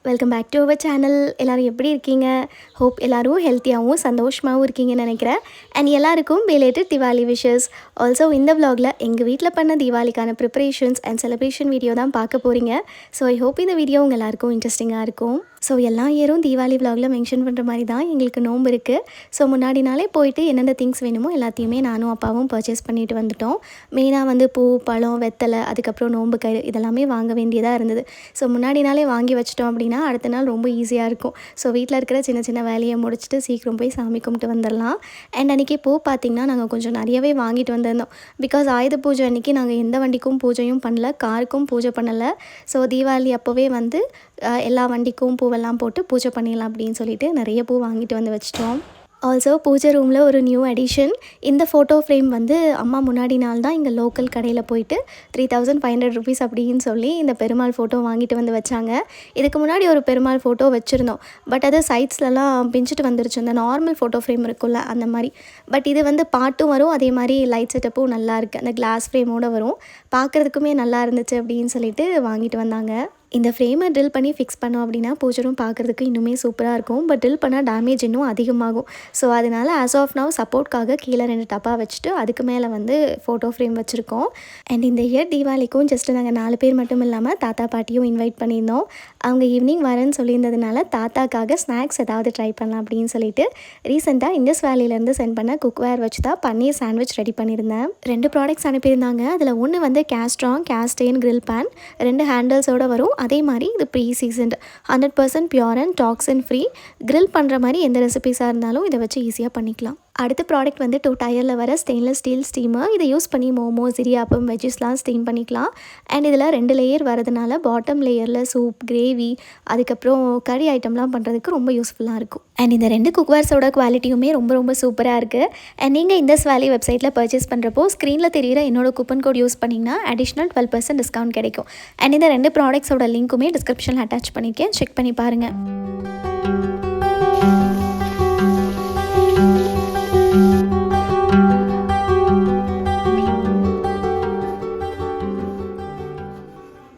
Welcome back to our channel. எல்லோரும் எப்படி இருக்கீங்க? ஹோப் எல்லோரும் ஹெல்த்தியாகவும் சந்தோஷமாகவும் இருக்கீங்கன்னு நினைக்கிறேன். அண்ட் எல்லாருக்கும் பிலேட்டட் தீபாவளி விஷஸ். ஆல்சோ இந்த vlogல எங்கள் வீட்டில் பண்ண தீபாவளிக்கான ப்ரிப்பரேஷன்ஸ் அண்ட் செலிப்ரேஷன் வீடியோ தான் பார்க்க போகிறீங்க. ஸோ ஐ ஹோப் இந்த வீடியோ உங்கள் எல்லாருக்கும் இன்ட்ரெஸ்டிங்காக இருக்கும். ஸோ எல்லா இயரும் தீபாவளி vlogல மென்ஷன் பண்ணுற மாதிரி தான் எங்களுக்கு நோன்பு இருக்குது. ஸோ முன்னாடி நாளே போயிட்டு என்னென்ன திங்ஸ் வேணுமோ எல்லாத்தையுமே நானும் அப்பாவும் பர்ச்சேஸ் பண்ணிட்டு வந்துட்டோம். மெயினாக வந்து பூ, பழம், வெத்தலை, அதுக்கப்புறம் நோன்பு கயிறு இதெல்லாமே வாங்க வேண்டியதாக இருந்தது. ஸோ முன்னாடி நாளே வாங்கி வச்சிட்டோம் அப்படின்னா அடுத்த நாள் ரொம்ப ஈஸியாக இருக்கும். ஸோ வீட்டில் இருக்கிற சின்ன சின்ன வேலையை முடிச்சுட்டு சீக்கிரம் போய் சாமி கும்பிட்டு வந்துடலாம். அண்ட் அன்றைக்கி பூ பார்த்திங்கன்னா நாங்கள் கொஞ்சம் நிறையவே வாங்கிட்டு வந்திருந்தோம். பிகாஸ் ஆயுத பூஜை அன்றைக்கி நாங்கள் எந்த வண்டிக்கும் பூஜையும் பண்ணல, காருக்கும் பூஜை பண்ணலை. ஸோ தீபாவளி அப்போவே வந்து எல்லா வண்டிக்கும் பூவெல்லாம் போட்டு பூஜை பண்ணிடலாம் அப்படின்னு சொல்லிட்டு நிறைய பூ வாங்கிட்டு வந்து வச்சிட்டோம். ஆல்சோ பூஜை ரூமில் ஒரு நியூ அடிஷன். இந்த ஃபோட்டோ ஃப்ரேம் வந்து அம்மா முன்னாடி நாள் தான் இங்கே லோக்கல் கடையில் போயிட்டு 3500 rupees அப்படின்னு சொல்லி இந்த பெருமாள் ஃபோட்டோ வாங்கிட்டு வந்து வச்சாங்க. இதுக்கு முன்னாடி ஒரு பெருமாள் ஃபோட்டோ வச்சுருந்தோம். பட் அது சைட்ஸ்லலாம் பிஞ்சிட்டு வந்துருச்சு. இந்த நார்மல் ஃபோட்டோ ஃப்ரேம் இருக்குல்ல அந்த மாதிரி. பட் இது வந்து பாட்டும் வரும், அதே மாதிரி லைட் செட்டப்பும் நல்லா இருக்குது. அந்த கிளாஸ் ஃப்ரேமோடு வரும். பார்க்குறதுக்குமே நல்லா இருந்துச்சு அப்படின்னு சொல்லிட்டு வாங்கிட்டு வந்தாங்க. இந்த ஃப்ரேமை ட்ரில் பண்ணி ஃபிக்ஸ் பண்ணோம் அப்படின்னா பூஜை ரூம் பார்க்குறதுக்கு இன்னுமே சூப்பராக இருக்கும். பட் ட்ரில் பண்ணால் டேமேஜ் இன்னும் அதிகமாகும். ஸோ அதனால் ஆஸ் ஆஃப் நவ் சப்போர்ட்காக கீழே 2 டப்பா வச்சுட்டு அதுக்கு மேலே வந்து ஃபோட்டோ ஃப்ரேம் வச்சுருக்கோம். அண்ட் இந்த இயர் தீபாவளிக்கும் ஜஸ்ட்டு நாங்கள் 4 பேர் மட்டும் இல்லாமல் தாத்தா பாட்டியும் இன்வைட் பண்ணியிருந்தோம். அவங்க ஈவினிங் வரேன்னு சொல்லியிருந்ததுனால தாத்தாக்காக ஸ்நாக்ஸ் ஏதாவது ட்ரை பண்ணலாம் அப்படின்னு சொல்லிட்டு ரீசெண்டாக இண்டஸ் வேலியிலேருந்து சென்ட் பண்ண குக்வேர் வச்சு தான் பன்னீர் சாண்ட்விச் ரெடி பண்ணியிருந்தேன். 2 ப்ராடக்ட்ஸ் அனுப்பியிருந்தாங்க. அதில் ஒன்று வந்து கேஸ்ட்ராங் கேஸ்டேன் கிரில் பேன், 2 ஹேண்டல்ஸோடு வரும். அதே மாதிரி இது pre seasoned 100% pure and toxin free. Grill பண்ணுற மாதிரி எந்த ரெசிபீஸாக இருந்தாலும் இதை வச்சு ஈஸியாக பண்ணிக்கலாம். அடுத்த ப்ராடக்ட் வந்து 2 டயரில் வர ஸ்டெயின்லெஸ் ஸ்டீல் ஸ்டீமர். இதை யூஸ் பண்ணி மோமோஸ், இடியாப்பம், வெஜ்ஜஸ்லாம் ஸ்டீம் பண்ணிக்கலாம். அண்ட் இதில் 2 லேயர் வரதுனால பாட்டம் லேயரில் சூப், கிரேவி, அதுக்கப்புறம் கறி ஐட்டம்லாம் பண்ணுறதுக்கு ரொம்ப யூஸ்ஃபுல்லாக இருக்கும். அண்ட் இந்த 2 குக்வேர்ஸோட குவாலிட்டியுமே ரொம்ப ரொம்ப சூப்பராக இருக்குது. அண்ட் நீங்கள் இந்த ஸ்வாலி வெப்சைட்டில் பர்ச்சேஸ் பண்ணுறப்போ ஸ்க்ரீனில் தெரிகிற என்னோட கூப்பன் கோட் யூஸ் பண்ணிங்கன்னா அடிஷ்னல் 12% டிஸ்கவுண்ட் கிடைக்கும். அண்ட் இந்த 2 ப்ராடக்ட்ஸோட லிங்க்குமே டிஸ்கிரிப்ஷனில் அட்டாச் பண்ணியிருக்கேன், செக் பண்ணி பாருங்கள்.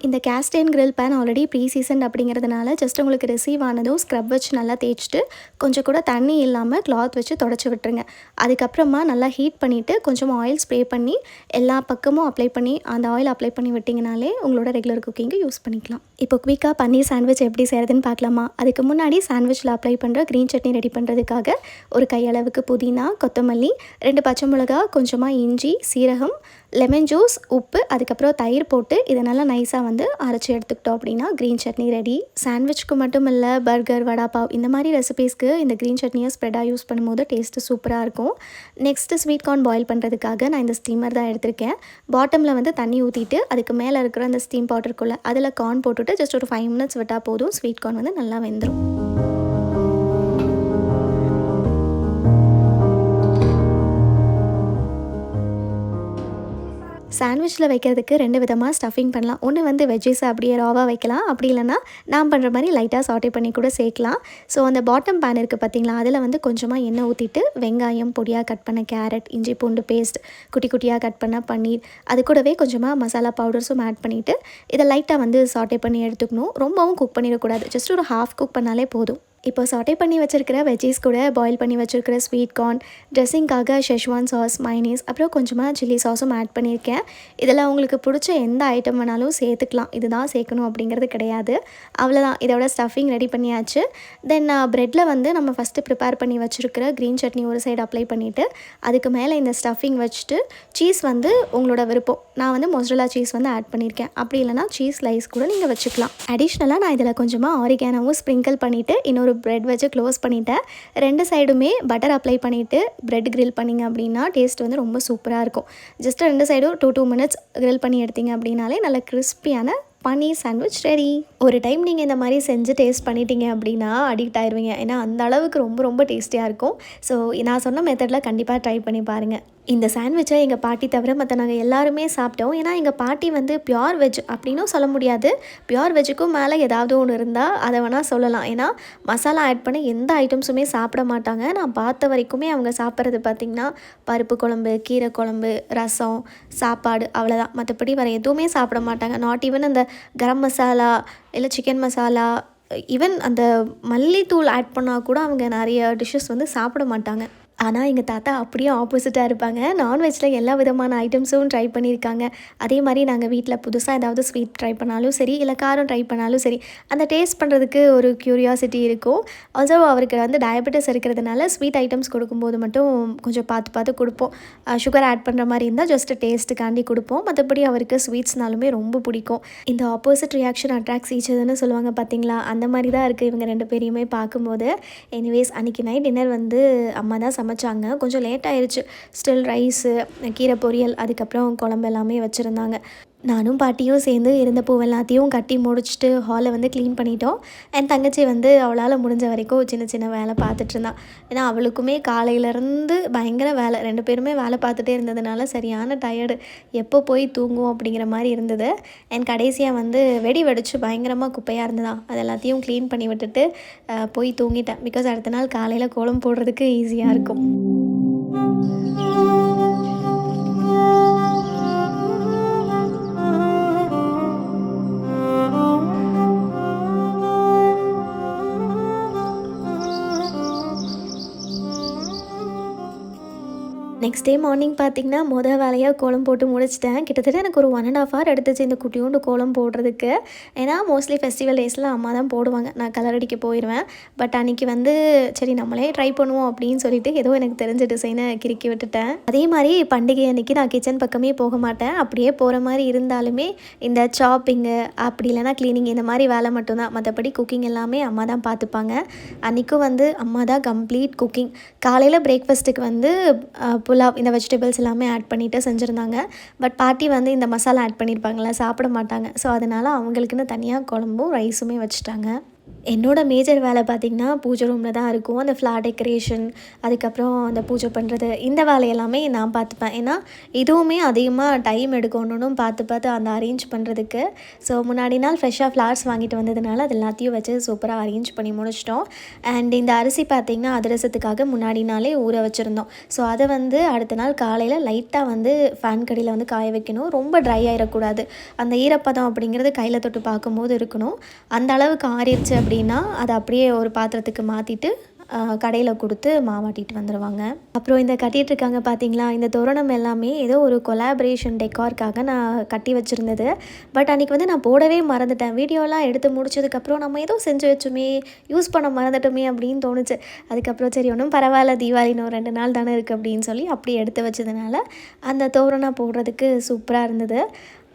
இந்த cast iron grill pan already pre season அப்படிங்கிறதுனால ஜஸ்ட் உங்களுக்கு ரிசீவ் ஆனதும் ஸ்க்ரப் வச்சு நல்லா தேய்ச்சிட்டு கொஞ்சம் கூட தண்ணி இல்லாமல் கிளாத் வச்சு தொடச்சி விட்டுருங்க. அதுக்கப்புறமா நல்லா ஹீட் பண்ணிவிட்டு கொஞ்சம் ஆயில் ஸ்ப்ரே பண்ணி எல்லா பக்கமும் அப்ளை பண்ணி அந்த ஆயில் அப்ளை பண்ணி விட்டிங்கனாலே உங்களோட ரெகுலர் குக்கிங்கு யூஸ் பண்ணிக்கலாம். இப்போ குவிக்காக பன்னீர் சாண்ட்விச் எப்படி செய்கிறதுன்னு பார்க்கலாமா? அதுக்கு முன்னாடி சாண்ட்விச்சில் அப்ளை பண்ணுற க்ரீன் சட்னி ரெடி பண்ணுறதுக்காக ஒரு கையளவுக்கு புதினா, கொத்தமல்லி, 2 பச்சை மிளகா, கொஞ்சமாக இஞ்சி, சீரகம், லெமன் ஜூஸ், உப்பு, அதுக்கப்புறம் தயிர் போட்டு இதை நல்லா நைஸாக வந்து அரைச்சி எடுத்துக்கிட்டோம் அப்படின்னா க்ரீன் சட்னி ரெடி. சாண்ட்விச்சுக்கு மட்டும் இல்லை, பர்கர், வடாப்பாவ் இந்த மாதிரி ரெசிபீஸ்க்கு இந்த க்ரீன் சட்னியை ஸ்ப்ரெடாக யூஸ் பண்ணும்போது டேஸ்ட்டு சூப்பராக இருக்கும். நெக்ஸ்ட்டு ஸ்வீட் கார்ன் பாயில் பண்ணுறதுக்காக நான் இந்த ஸ்டீமர் தான் எடுத்திருக்கேன். பாட்டமில் வந்து தண்ணி ஊற்றிட்டு அதுக்கு மேலே இருக்கிற அந்த ஸ்டீம் பாட் இருக்குல்ல அதில் கார்ன் போட்டுட்டு ஜஸ்ட் ஒரு 5 minutes விட்டால் போதும். ஸ்வீட் கார்ன் வந்து நல்லா வெந்துடும். சாண்ட்விச்சில் வைக்கிறதுக்கு 2 விதமாக ஸ்டஃபிங் பண்ணலாம். ஒன்று வந்து வெஜ்ஜஸை அப்படியே ராவாக வைக்கலாம், அப்படி இல்லைனா நான் பண்ணுற மாதிரி லைட்டாக சாட்டே பண்ணி கூட சேர்க்கலாம். ஸோ அந்த பாட்டம் பேன் இருக்குது பார்த்திங்களா, அதில் வந்து கொஞ்சமாக எண்ணெய் ஊற்றிட்டு வெங்காயம், பொடியாக கட் பண்ண கேரட், இஞ்சி பூண்டு பேஸ்ட், குட்டி குட்டியாக கட் பண்ண பன்னீர், அது கூடவே கொஞ்சமாக மசாலா பவுடர்ஸும் ஆட் பண்ணிவிட்டு இதை லைட்டாக வந்து சாட்டே பண்ணி எடுத்துக்கணும். ரொம்பவும் குக் பண்ணிடக்கூடாது, ஜஸ்ட் ஒரு ஹாஃப் குக் பண்ணாலே போதும். இப்போ சாட்டே பண்ணி வச்சுருக்கிற வெஜ்ஜீஸ் கூட பாயில் பண்ணி வச்சுருக்கிற ஸ்வீட் கார்ன், ட்ரெஸ்ஸிங்காக ஷெஷ்வான் சாஸ், மைனீஸ், அப்புறம் கொஞ்சமாக சில்லி சாஸும் ஆட் பண்ணியிருக்கேன். இதில் உங்களுக்கு பிடிச்ச எந்த ஐட்டம் வேணாலும் சேர்த்துக்கலாம். இதுதான் சேர்க்கணும் அப்படிங்கிறது கிடையாது. அவ்வளோதான், இதோட ஸ்டஃபிங் ரெடி பண்ணியாச்சு. தென் ப்ரெட்டில் வந்து நம்ம ஃபஸ்ட்டு ப்ரிப்பேர் பண்ணி வச்சுருக்கிற க்ரீன் சட்னி ஒரு சைடு அப்ளை பண்ணிவிட்டு அதுக்கு மேலே இந்த ஸ்டஃபிங் வச்சுட்டு சீஸ் வந்து உங்களோட விருப்பம். நான் வந்து மொசரல்லா சீஸ் வந்து ஆட் பண்ணியிருக்கேன். அப்படி இல்லைனா சீஸ் ஸ்லைஸ் கூட நீங்கள் வச்சுக்கலாம். அடிஷ்னலாக நான் இதில் கொஞ்சமாக ஆரிகானோவும் ஸ்ப்ரிங்கிள் பண்ணிவிட்டு இன்னொரு ப்ரெட் வச்சு க்ளோஸ் பண்ணிவிட்டேன். 2 சைடுமே பட்டர் அப்ளை பண்ணிவிட்டு ப்ரெட் கிரில் பண்ணிங்க அப்படின்னா டேஸ்ட் வந்து ரொம்ப சூப்பராக இருக்கும். ஜஸ்ட் 2 சைடும் 2 minutes கிரில் பண்ணி எடுத்திங்க அப்படின்னாலே நல்ல கிறிஸ்பியான பன்னீர் சாண்ட்விச் ரெடி. ஒரு டைம் நீங்கள் இந்த மாதிரி செஞ்சு டேஸ்ட் பண்ணிட்டீங்க அப்படின்னா அடிக்ட் ஆயிடுவீங்க. ஏன்னா அந்த அளவுக்கு ரொம்ப ரொம்ப டேஸ்டியாக இருக்கும். ஸோ நான் சொன்ன மெத்தடில் கண்டிப்பாக ட்ரை பண்ணி பாருங்கள். இந்த சாண்ட்விச்சை எங்கள் பாட்டி தவிர மற்ற நாங்கள் எல்லாருமே சாப்பிட்டோம். ஏன்னா எங்கள் பாட்டி வந்து பியோர் வெஜ் அப்படின்னும் சொல்ல முடியாது. பியோர் வெஜ்ஜுக்கும் மேலே ஏதாவது ஒன்று இருந்தால் அதை வேணால் சொல்லலாம். ஏன்னா மசாலா ஆட் பண்ண எந்த ஐட்டம்ஸுமே சாப்பிட மாட்டாங்க. நான் பார்த்த வரைக்குமே அவங்க சாப்பிட்றது பார்த்திங்கன்னா பருப்பு குழம்பு, கீரை குழம்பு, ரசம், சாப்பாடு, அவ்வளோதான். மற்றபடி வேறு எதுவுமே சாப்பிட மாட்டாங்க. நாட் ஈவன் அந்த கரம் மசாலா இல்லை சிக்கன் மசாலா ஈவன் அந்த மல்லித்தூள் ஆட் பண்ணால் கூட அவங்க நிறைய டிஷ்ஷஸ் வந்து சாப்பிட மாட்டாங்க. ஆனால் எங்கள் தாத்தா அப்படியே ஆப்போசிட்டாக இருப்பாங்க. நான்வெஜ்ஜில் எல்லா விதமான ஐட்டம்ஸும் ட்ரை பண்ணியிருக்காங்க. அதே மாதிரி நாங்கள் வீட்டில் புதுசாக ஏதாவது ஸ்வீட் ட்ரை பண்ணாலும் சரி, இல்லை காரம் ட்ரை பண்ணாலும் சரி, அந்த டேஸ்ட் பண்ணுறதுக்கு ஒரு க்யூரியாசிட்டி இருக்கும். ஆல்சோ அவருக்கு வந்து டயபெட்டிஸ் இருக்கிறதுனால ஸ்வீட் ஐட்டம்ஸ் கொடுக்கும்போது மட்டும் கொஞ்சம் பார்த்து பார்த்து கொடுப்போம். சுகர் ஆட் பண்ணுற மாதிரி இருந்தால் ஜஸ்ட்டு டேஸ்ட்டுக்காண்டி கொடுப்போம். மற்றபடி அவருக்கு ஸ்வீட்ஸ்னாலுமே ரொம்ப பிடிக்கும். இந்த ஆப்போசிட் ரியாக்ஷன் அட்ராக்ட்ஸ் ஈச் அதர்னு சொல்லுவாங்க பார்த்தீங்களா, அந்த மாதிரி தான் இருக்குது இவங்க 2 பேரையுமே பார்க்கும்போது. எனிவேஸ் அன்றைக்கி நைட் டின்னர் வந்து அம்மா தான் சமைச்சாங்க. கொஞ்சம் லேட் ஆயிடுச்சு. ஸ்டில் ரைஸு, கீரை பொரியல், அதுக்கப்புறம் குழம்பு எல்லாமே வச்சுருந்தாங்க. நானும் பாட்டியும் சேர்ந்து இருந்த பூ எல்லாத்தையும் கட்டி முடிச்சுட்டு ஹாலை வந்து க்ளீன் பண்ணிட்டோம். என் தங்கச்சி வந்து அவளால் முடிஞ்ச வரைக்கும் சின்ன சின்ன வேலை பார்த்துட்டு இருந்தா. ஏன்னா அவளுக்குமே காலையிலேருந்து பயங்கர வேலை, 2 பேருமே வேலை பார்த்துட்டே இருந்ததுனால சரியான டயர்டு. எப்போ போய் தூங்குவோம் அப்படிங்கிற மாதிரி இருந்தது. என் கடைசியாக வந்து வெடி வெடிச்சு பயங்கரமாக குப்பையாக இருந்ததா, அது எல்லாத்தையும் க்ளீன் பண்ணி விட்டுட்டு போய் தூங்கிட்டேன். பிகாஸ் அடுத்த நாள் காலையில் கோலம் போடுறதுக்கு ஈஸியாக இருக்கும். நெக்ஸ்ட் டே மார்னிங் பார்த்திங்கன்னா வேலையாக கோலம் போட்டு முடிச்சிட்டேன். கிட்டத்தட்ட எனக்கு ஒரு 1.5 hour எடுத்துச்சு இந்த குட்டியோண்டு கோலம் போடுறதுக்கு. ஏன்னா மோஸ்ட்லி ஃபெஸ்டிவல் டேஸில் அம்மா தான் போடுவாங்க, நான் கலர் அடிக்க போயிடுவேன். பட் அன்றைக்கி வந்து சரி நம்மளே ட்ரை பண்ணுவோம் அப்படின்னு சொல்லிட்டு ஏதோ எனக்கு தெரிஞ்ச டிசைனை கிறுக்கி விட்டுட்டேன். அதே மாதிரி பண்டிகை அன்றைக்கி நான் கிச்சன் பக்கமே போக மாட்டேன். அப்படியே போகிற மாதிரி இருந்தாலுமே இந்த சாப்பிங்கு அப்படி இல்லைனா க்ளீனிங் இந்த மாதிரி வேலை மட்டும்தான். மற்றபடி குக்கிங் எல்லாமே அம்மா தான் பார்த்துப்பாங்க. அன்றைக்கும் வந்து அம்மா தான் கம்ப்ளீட் குக்கிங். காலையில் பிரேக்ஃபாஸ்ட்டுக்கு வந்து புலாவ், இந்த வெஜிடபிள்ஸ் எல்லாமே ஆட் பண்ணிவிட்டு செஞ்சுருந்தாங்க. பட் பாட்டி வந்து இந்த மசாலா ஆட் பண்ணியிருப்பாங்களே, சாப்பிட மாட்டாங்க. ஸோ அதனால் அவங்களுக்குன்னு தனியாக குழம்பும் ரைஸுமே வச்சுட்டாங்க. என்னோடய மேஜர் வேலை பார்த்திங்கன்னா பூஜை ரூமில் தான் இருக்கும். அந்த ஃப்ளார் டெக்கரேஷன், அதுக்கப்புறம் அந்த பூஜை பண்ணுறது, இந்த வேலையெல்லாமே நான் பார்த்துப்பேன். ஏன்னா இதுவுமே அதிகமாக டைம் எடுக்கணும்னு பார்த்து அந்த அரேஞ்ச் பண்ணுறதுக்கு. ஸோ முன்னாடி நாள் ஃப்ரெஷ்ஷாக ஃப்ளார்ஸ் வாங்கிட்டு வந்ததுனால அது எல்லாத்தையும் வச்சு சூப்பராக அரேஞ்ச் பண்ணி முடிச்சிட்டோம். அண்ட் இந்த அரிசி பார்த்திங்கன்னா அதிரசத்துக்காக முன்னாடி நாளே ஊற வச்சுருந்தோம். ஸோ அதை வந்து அடுத்த நாள் காலையில் லைட்டாக வந்து ஃபேன் கடியில் வந்து காய வைக்கணும். ரொம்ப ட்ரை ஆகிடக்கூடாது. அந்த ஈரப்பதம் அப்படிங்கிறது கையில் தொட்டு பார்க்கும்போது இருக்கணும். அந்த அளவுக்கு ஆறிடுச்சு அப்படின்னா அதை அப்படியே ஒரு பாத்திரத்துக்கு மாற்றிட்டு கடையில் கொடுத்து மாவாட்டிட்டு வந்துடுவாங்க. அப்புறம் இந்த கட்டிகிட்டு இருக்காங்க பார்த்தீங்களா, இந்த தோரணம் எல்லாமே ஏதோ ஒரு கொலாபரேஷன் டெக்கார்க்காக நான் கட்டி வச்சுருந்தது. பட் அன்றைக்கி வந்து நான் போடவே மறந்துட்டேன். வீடியோலாம் எடுத்து முடிச்சதுக்கப்புறம் நம்ம ஏதோ செஞ்சு வச்சோமே, யூஸ் பண்ண மறந்துட்டோமே அப்படின்னு தோணுச்சு. அதுக்கப்புறம் சரி ஒன்றும் பரவாயில்ல, தீபாவளின்னு ஒரு 2 நாள் தானே இருக்குது அப்படின்னு சொல்லி அப்படி எடுத்து வச்சதுனால அந்த தோரணம் போடுறதுக்கு சூப்பராக இருந்தது.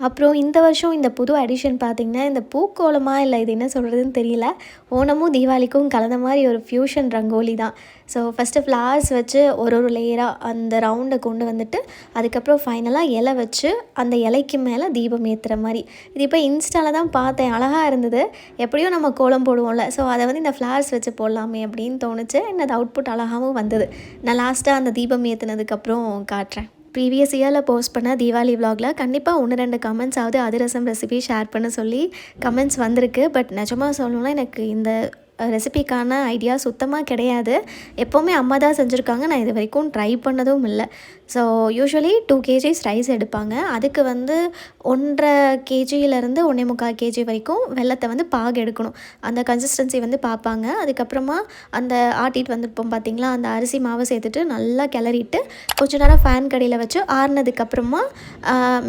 அப்புறம் இந்த வருஷம் இந்த புது அடிஷன் பார்த்திங்கன்னா, இந்த பூக்கோலமாக இல்லை இது என்ன சொல்கிறதுன்னு தெரியல, ஓணமும் தீபாவளிக்கும் கலந்த மாதிரி ஒரு ஃப்யூஷன் ரங்கோலி தான். ஸோ ஃபஸ்ட்டு ஃப்ளார்ஸ் வச்சு ஒரு லேயராக அந்த ரவுண்டை கொண்டு வந்துட்டு அதுக்கப்புறம் ஃபைனலாக இலை வச்சு அந்த இலைக்கு மேலே தீபம் ஏற்றுற மாதிரி. இது இப்போ இன்ஸ்டாவில் தான் பார்த்தேன், அழகாக இருந்தது. எப்படியும் நம்ம கோலம் போடுவோம்ல, ஸோ அதை வந்து இந்த ஃப்ளார்ஸ் வச்சு போடலாமே அப்படின்னு தோணுச்சு. அது அவுட்புட் அழகாகவும் வந்தது. நான் லாஸ்ட்டாக அந்த தீபம் ஏற்றுனதுக்கப்புறம் காட்டுறேன். ப்ரீவியஸ் இயரில் போஸ்ட் பண்ண தீபாவளி விலாகில் கண்டிப்பாக 1-2 கமெண்ட்ஸ் ஆகுது அதிரசம் ரெசிபி ஷேர் பண்ண சொல்லி கமெண்ட்ஸ் வந்திருக்கு. பட் நிஜமாக சொல்லணும்னா எனக்கு இந்த ரெசிபிக்கான ஐடியா சுத்தமாக கிடையாது. எப்போவுமே அம்மா தான் செஞ்சுருக்காங்க, நான் இது வரைக்கும் ட்ரை பண்ணதும் இல்லை. ஸோ யூஸ்வலி 2 kgs ரைஸ் எடுப்பாங்க. அதுக்கு வந்து 1.5 kgலேருந்து 1.25 kg வரைக்கும் வெல்லத்தை வந்து பாகு எடுக்கணும். அந்த கன்சிஸ்டன்சி வந்து பார்ப்பாங்க. அதுக்கப்புறமா அந்த ஆட்டிட்டு வந்துருப்போம் பார்த்திங்களா, அந்த அரிசி மாவை சேர்த்துட்டு நல்லா கிளறிட்டு கொஞ்ச நேரம் ஃபேன் கடியில் வச்சு ஆறுனதுக்கப்புறமா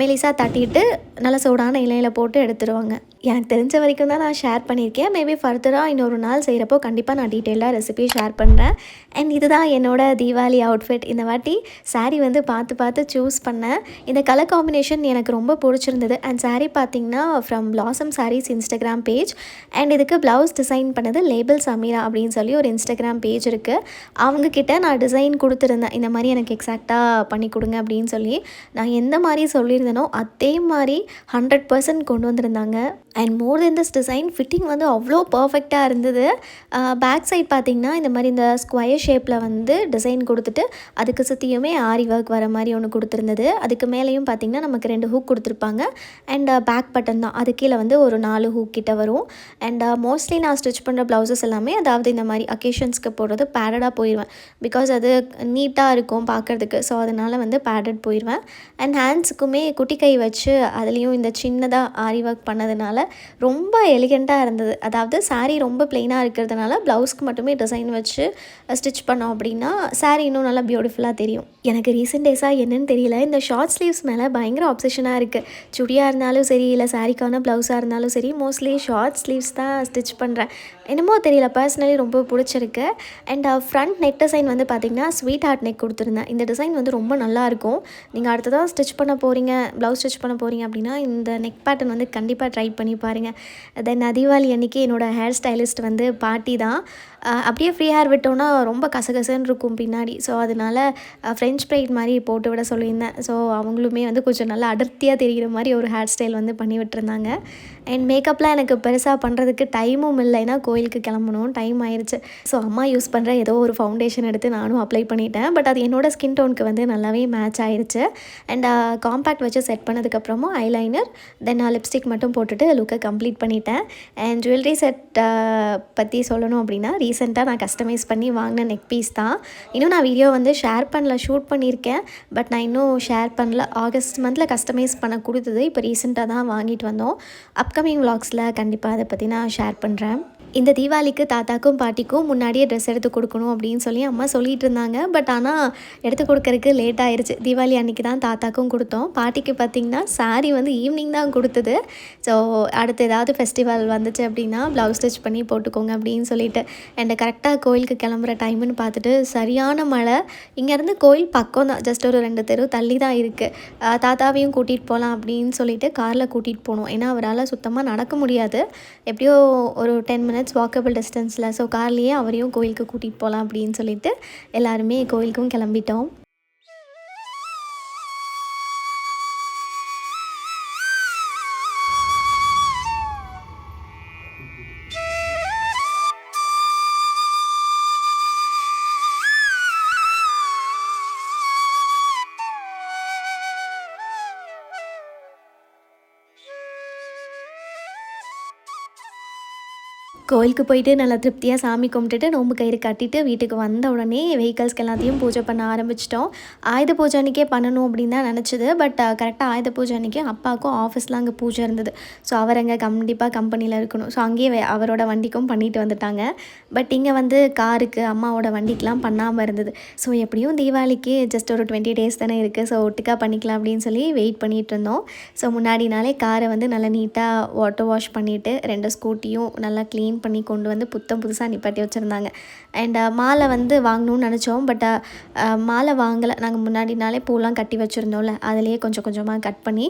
மெலிசாக தட்டிட்டு நல்லா சூடான இலையில் போட்டு எடுத்துருவாங்க. எனக்கு தெரிஞ்ச வரைக்கும் தான் நான் ஷேர் பண்ணியிருக்கேன். மேபி ஃபர்தராக இன்னொரு நாள் செய்கிறப்போ கண்டிப்பாக நான் டீட்டெயிலாக ரெசிபி ஷேர் பண்ணுறேன். அண்ட் இதுதான் என்னோடய தீபாவளி அவுட்ஃபிட். இந்த வாட்டி சாரீ வந்து பார்த்து சூஸ் பண்ணேன். இந்த கலர் காம்பினேஷன் எனக்கு ரொம்ப பிடிச்சிருந்தது. அண்ட் சாரீ பார்த்திங்கன்னா from Blossom Sarees Instagram page. And இதுக்கு ப்ளவுஸ் டிசைன் பண்ணது லேபிள் சமீரா அப்படின்னு சொல்லி ஒரு இன்ஸ்டாகிராம் பேஜ் இருக்குது. அவங்கக்கிட்ட நான் டிசைன் கொடுத்துருந்தேன், இந்த மாதிரி எனக்கு எக்ஸாக்டாக பண்ணி கொடுங்க அப்படின்னு சொல்லி. நான் எந்த மாதிரி சொல்லியிருந்தேனோ அதே மாதிரி 100% கொண்டு வந்திருந்தாங்க. And more then this design fitting வந்து அவ்வளோ பர்ஃபெக்டாக இருந்தது. பேக் சைட் பார்த்திங்கன்னா இந்த மாதிரி இந்த ஸ்கொயர் ஷேப்பில் வந்து டிசைன் கொடுத்துட்டு அதுக்கு சுற்றியுமே ஆரி ஒர்க் வர மாதிரி ஒன்று கொடுத்துருந்தது. அதுக்கு மேலேயும் பார்த்திங்கன்னா நமக்கு 2 ஹூக் கொடுத்துருப்பாங்க. அண்ட் பேக் பட்டன் தான், அது கீழே வந்து ஒரு 4 ஹூக் கிட்ட வரும். அண்ட் மோஸ்ட்லி நான் ஸ்டிச் பண்ணுற ப்ளவுசஸ் எல்லாமே அதாவது இந்த மாதிரி அக்கேஷன்ஸ்க்கு போடுறது பேடடாக போயிடுவேன். பிகாஸ் அது நீட்டாக இருக்கும் பார்க்குறதுக்கு. ஸோ அதனால் வந்து பேடட் போயிடுவேன். அண்ட் ஹேண்ட்ஸுக்குமே குட்டி கை வச்சு அதுலேயும் இந்த சின்னதாக ஆரி ஒர்க் பண்ணதுனால ரொம்ப எலிகெண்ட்டாக இருந்தது. அதாவது saree ரொம்ப ப்ளெயினாக இருக்கிறதுனால ப்ளவுஸ்க்கு மட்டுமே டிசைன் வச்சு ஸ்டிச் பண்ணோம் அப்படின்னா saree இன்னும் நல்லா பியூட்டிஃபுல்லாக தெரியும். எனக்கு ரீசெண்ட் டேஸாக என்னென்னு தெரியல, இந்த ஷார்ட் ஸ்லீவ்ஸ் மேலே பயங்கர ஆப்சஷனாக இருக்குது. சுடியாக இருந்தாலும் சரி, இல்லை சாரிக்கான ப்ளவுஸாக இருந்தாலும் சரி, மோஸ்ட்லி ஷார்ட் ஸ்லீவ்ஸ் தான் ஸ்டிச் பண்ணுறேன். என்னமோ தெரியல, பர்சனலி ரொம்ப பிடிச்சிருக்கு. அண்ட் ஃப்ரண்ட் நெக் டிசைன் வந்து பார்த்திங்கன்னா ஸ்வீட் ஹார்ட் நெக் கொடுத்துருந்தேன். இந்த டிசைன் வந்து ரொம்ப நல்லாயிருக்கும். நீங்கள் அடுத்ததாக ஸ்டிச் பண்ண போகிறீங்க, ப்ளவுஸ் ஸ்டிச் பண்ண போகிறீங்க அப்படின்னா இந்த நெக் பேட்டர்ன் வந்து கண்டிப்பாக ட்ரை பண்ணி பாருங்கள். தென் தீபாவளி அன்றைக்கி என்னோடய ஹேர் ஸ்டைலிஸ்ட் வந்து பாட்டி தான். அப்படியே ஃப்ரீ ஹேர் விட்டோன்னா ரொம்ப கசகசன்னு இருக்கும் பின்னாடி. ஸோ அதனால் ஃப்ரெஞ்ச் ப்ரைட் மாதிரி போட்டு விட சொல்லியிருந்தேன். ஸோ அவங்களுமே வந்து கொஞ்சம் நல்லா அடர்த்தியாக தெரிகிற மாதிரி ஒரு ஹேர் ஸ்டைல் வந்து பண்ணி விட்டுருந்தாங்க. அண்ட் மேக்கப்லாம் எனக்கு பெருசாக பண்ணுறதுக்கு டைமும் இல்லை, ஏன்னா கோயிலுக்கு கிளம்பணும், டைம் ஆயிடுச்சு. ஸோ அம்மா யூஸ் பண்ணுற ஏதோ ஒரு ஃபவுண்டேஷன் எடுத்து நானும் அப்ளை பண்ணிட்டேன். பட் அது என்னோடய ஸ்கின் டோனுக்கு வந்து நல்லாவே மேட்ச் ஆயிடுச்சு. அண்ட் காம்பேக்ட் வச்சு செட் பண்ணதுக்கப்புறமும் ஐலைனர், தென் லிப்ஸ்டிக் மட்டும் போட்டுட்டு லுக்கை கம்ப்ளீட் பண்ணிட்டேன். அண்ட் ஜுவல்லரி செட் பற்றி சொல்லணும் அப்படின்னா ரீசெண்டாக நான் கஸ்டமைஸ் பண்ணி வாங்கின நெக் பீஸ் தான். இன்னும் நான் வீடியோ வந்து ஷேர் பண்ணல, ஷூட் பண்ணியிருக்கேன், பட் நான் இன்னும் ஷேர் பண்ணல. ஆகஸ்ட் மந்தில் கஸ்டமைஸ் பண்ண கொடுத்தது, இப்போ ரீசெண்டாக தான் வாங்கிட்டு வந்தோம். அப்கமிங் vlogsல கண்டிப்பாக அதை பற்றி நான் ஷேர் பண்ணுறேன். இந்த தீபாவளிக்கு தாத்தாக்கும் பாட்டிக்கும் முன்னாடியே ட்ரெஸ் எடுத்து கொடுக்கணும் அப்படின்னு சொல்லி அம்மா சொல்லிகிட்டு இருந்தாங்க. பட் ஆனால் எடுத்து கொடுக்கறதுக்கு லேட் ஆயிடுச்சு. தீபாவளி அன்றைக்கி தான் தாத்தாக்கும் கொடுத்தோம். பாட்டிக்கு பார்த்திங்கன்னா saree வந்து ஈவினிங் தான் கொடுத்தது. ஸோ அடுத்து ஏதாவது ஃபெஸ்டிவல் வந்துச்சு அப்படின்னா ப்ளவுஸ் ஸ்டிச் பண்ணி போட்டுக்கோங்க அப்படின்னு சொல்லிட்டு. அண்ட் கரெக்டாக கோயிலுக்கு கிளம்புற டைமுன்னு பார்த்துட்டு சரியான மழை. இங்கேருந்து கோயில் பக்கம் தான், ஜஸ்ட் ஒரு 2 தெரு தள்ளி தான் இருக்குது. தாத்தாவையும் கூட்டிகிட்டு போகலாம் அப்படின்னு சொல்லிட்டு காரில் கூட்டிகிட்டு போனோம். ஏன்னா அவரால் சுத்தமாக நடக்க முடியாது, எப்படியோ ஒரு 10 minutes வாக்கபிள் டிஸ்டன்ஸில். ஸோ கார்லேயே அவரையும் கோயிலுக்கு கூட்டிகிட்டு போகலாம் அப்படின்னு சொல்லிட்டு எல்லாருமே கோயிலுக்கும் கிளம்பிட்டோம். கோயிலுக்கு போயிட்டு நல்லா திருப்தியாக சாமி கும்பிட்டுட்டு நோம்பு கயிறு கட்டிட்டு வீட்டுக்கு வந்த உடனே வெஹிக்கல்ஸ்க்கு எல்லாத்தையும் பூஜை பண்ண ஆரம்பிச்சிட்டோம். ஆயுத பூஜை அன்றைக்கே பண்ணணும் அப்படின்னு தான் நினச்சிது. பட் கரெக்டாக ஆயுத பூஜை அன்றைக்கி அப்பாவுக்கும் ஆஃபீஸில் அங்கே பூஜை இருந்தது. ஸோ அவர் அங்கே கண்டிப்பாக கம்பெனியில் இருக்கணும். ஸோ அங்கேயே அவரோட வண்டிக்கும் பண்ணிட்டு வந்துட்டாங்க. பட் இங்கே வந்து காருக்கு அம்மாவோட வண்டிக்கெலாம் பண்ணாமல் இருந்தது. ஸோ எப்படியும் தீபாவளிக்கு ஜஸ்ட் ஒரு 20 days தானே இருக்குது, ஸோ ஒட்டுக்கா பண்ணிக்கலாம் அப்படின்னு சொல்லி வெயிட் பண்ணிகிட்டு இருந்தோம். ஸோ முன்னாடி நாளே காரை வந்து நல்லா நீட்டாக வாட்டர் வாஷ் பண்ணிவிட்டு 2 ஸ்கூட்டியும் நல்லா க்ளீன் பண்ணி கொண்டு வந்து புதுசாக நிப்பாட்டி வச்சுருந்தாங்க. அண்ட் மாலை வந்து வாங்கணும்னு நினச்சோம். பட் மாலை வாங்கலை. நாங்கள் முன்னாடி நாளே பூலாம் கட்டி வச்சுருந்தோம்ல, அதுலேயே கொஞ்சம் கொஞ்சமாக கட் பண்ணி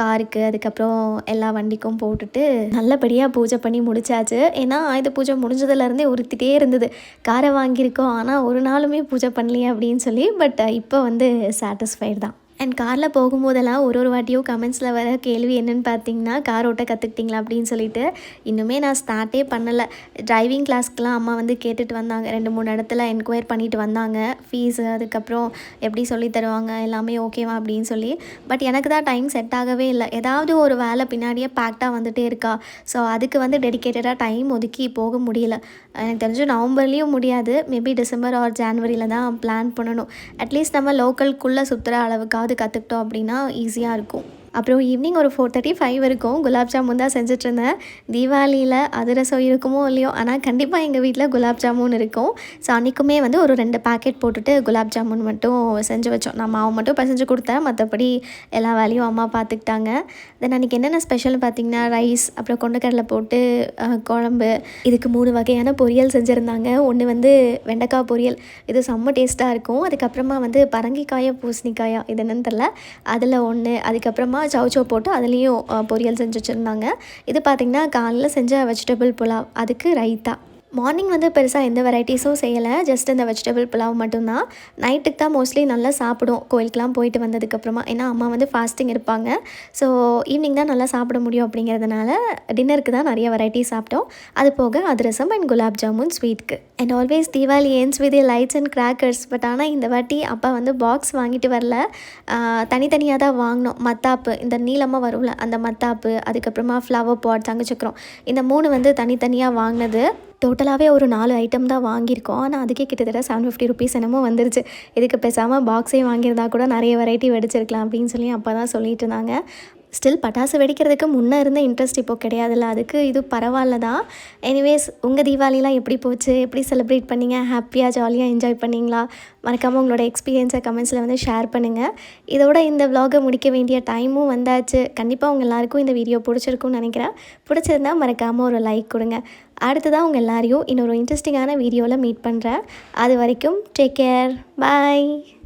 காருக்கு அதுக்கப்புறம் எல்லா வண்டிக்கும் போட்டுட்டு நல்லபடியாக பூஜை பண்ணி முடிச்சாச்சு. ஏன்னா ஆயுத பூஜை முடிஞ்சதுலேருந்தே உறுத்திட்டே இருந்தது, காரை வாங்கியிருக்கோம் ஆனால் ஒரு நாளுமே பூஜை பண்ணலையே அப்படின்னு சொல்லி. பட் இப்போ வந்து சாட்டிஸ்ஃபைடு தான். அண்ட் காரில் போகும்போதெல்லாம் ஒரு வாட்டியும் கமெண்ட்ஸில் வர கேள்வி என்னென்னு பார்த்தீங்கன்னா, கார் ஓட்ட கற்றுக்கிட்டிங்களா அப்படின்னு சொல்லிட்டு. இன்னுமே நான் ஸ்டார்ட்டே பண்ணலை. டிரைவிங் கிளாஸ்க்கெலாம் அம்மா வந்து கேட்டுட்டு வந்தாங்க, 2-3 இடத்துல என்கொயர் பண்ணிட்டு வந்தாங்க. ஃபீஸு அதுக்கப்புறம் எப்படி சொல்லி தருவாங்க எல்லாமே ஓகேவா அப்படின்னு சொல்லி. பட் எனக்கு தான் டைம் செட் ஆகவே இல்லை. ஏதாவது ஒரு வேலை பின்னாடியே பேக்டாக வந்துகிட்டே இருக்கா. ஸோ அதுக்கு வந்து டெடிக்கேட்டடாக டைம் ஒதுக்கி போக முடியல. எனக்கு தெரிஞ்சு நவம்பர்லேயும் முடியாது, மேபி டிசம்பர் ஆர் ஜான்வரியில் தான் பிளான் பண்ணணும். அட்லீஸ்ட் நம்ம லோக்கல்குள்ளே சுற்றுற அளவுக்காவது கற்றுக்கிட்டோம் அப்படின்னா ஈஸியாக இருக்கும். அப்புறம் ஈவினிங் ஒரு 4:35 வரைக்கும் குலாப் ஜாமுன் தான் செஞ்சிட்ருந்தேன். தீபாவளியில் அதிரசம் இருக்குமோ இல்லையோ, ஆனால் கண்டிப்பாக எங்கள் வீட்டில் குலாப் ஜாமுன் இருக்கும். ஸோ அன்றைக்குமே வந்து ஒரு 2 பேக்கெட் போட்டுட்டு குலாப் ஜாமுன் மட்டும் செஞ்சு வச்சோம். நான் மாவு மட்டும் பிசைஞ்சு கொடுத்தேன், மற்றபடி எல்லா வேலையும் அம்மா பார்த்துக்கிட்டாங்க. தென் அன்றைக்கி என்னென்ன ஸ்பெஷல்னு பார்த்திங்கன்னா ரைஸ், அப்புறம் கொண்டக்கடலை போட்டு குழம்பு, இதுக்கு 3 வகையான பொரியல் செஞ்சுருந்தாங்க. ஒன்று வந்து வெண்டைக்காய் பொரியல், இது செம்ம டேஸ்ட்டாக இருக்கும். அதுக்கப்புறமா வந்து பரங்கிக்காயா பூசணிக்காயா இது என்னன்னு தெரில, அதில் ஒன்று. அதுக்கப்புறமா சவுச்சோ போட்டு அதுலேயும் பொரியல் செஞ்சு வச்சுருந்தாங்க. இது பார்த்திங்கன்னா காலையில் செஞ்ச வெஜிடபிள் புலாவ், அதுக்கு ரைத்தா. மார்னிங் வந்து பெருசாக எந்த வெரைட்டிஸும் செய்யலை, ஜஸ்ட் இந்த வெஜிடபிள் புலாவ் மட்டும்தான். நைட்டுக்கு தான் மோஸ்ட்லி நல்லா சாப்பிடும் கோயிலுக்கெலாம் போயிட்டு வந்ததுக்கப்புறமா. ஏன்னா அம்மா வந்து ஃபாஸ்டிங் இருப்பாங்க. ஸோ ஈவினிங் தான் நல்லா சாப்பிட முடியும் அப்படிங்கிறதுனால டின்னருக்கு தான் நிறைய வெரைட்டி சாப்பிட்டோம். அது போக அதிரசம் அண்ட் குலாப் ஜாமுன் ஸ்வீட்க்கு. And always Deepavali ends with lights and crackers. But ஆனால் இந்த வாட்டி அப்பா வந்து பாக்ஸ் வாங்கிட்டு வரல, தனித்தனியாக தான் வாங்கினோம். மத்தாப்பு, இந்த நீளமாக வரும்ல அந்த மத்தாப்பு, அதுக்கப்புறமா ஃப்ளவர் பாட், தங்கச்சக்கரம், இந்த 3 வந்து தனித்தனியாக வாங்கினது. டோட்டலாகவே ஒரு 4 ஐட்டம் தான் வாங்கியிருக்கோம். ஆனால் அதுக்கே கிட்டத்தட்ட 750 rupees என்னமோ வந்துருச்சு. இதுக்கு பேசாமல் பாக்ஸே வாங்கியிருந்தா கூட நிறைய வெரைட்டி வெடிச்சிருக்கலாம் அப்படின்னு சொல்லி அப்போ தான் சொல்லிட்டு இருந்தாங்க. ஸ்டில் பட்டாசு வெடிக்கிறதுக்கு முன்னே இருந்த இன்ட்ரெஸ்ட் இப்போ கிடையாதுல்ல, அதுக்கு இது பரவாயில்ல தான். எனிவேஸ் உங்கள் தீபாவளிலாம் எப்படி போச்சு? எப்படி செலிப்ரேட் பண்ணீங்க? ஹாப்பியாக ஜாலியாக என்ஜாய் பண்ணீங்களா? மறக்காமல் உங்களோட எக்ஸ்பீரியன்ஸை கமெண்ட்ஸில் வந்து ஷேர் பண்ணுங்கள். இதோட இந்த vlog-அ முடிக்க வேண்டிய டைமும் வந்தாச்சு. கண்டிப்பாக உங்கள் எல்லாருக்கும் இந்த வீடியோ பிடிச்சிருக்கும்னு நினைக்கிறேன். பிடிச்சிருந்தா மறக்காமல் ஒரு லைக் கொடுங்க. அடுத்ததாக உங்கள் எல்லாரையும் இன்னொரு இன்ட்ரெஸ்டிங்கான வீடியோவில் மீட் பண்ணுறேன். அது வரைக்கும் டேக் கேர். பாய்.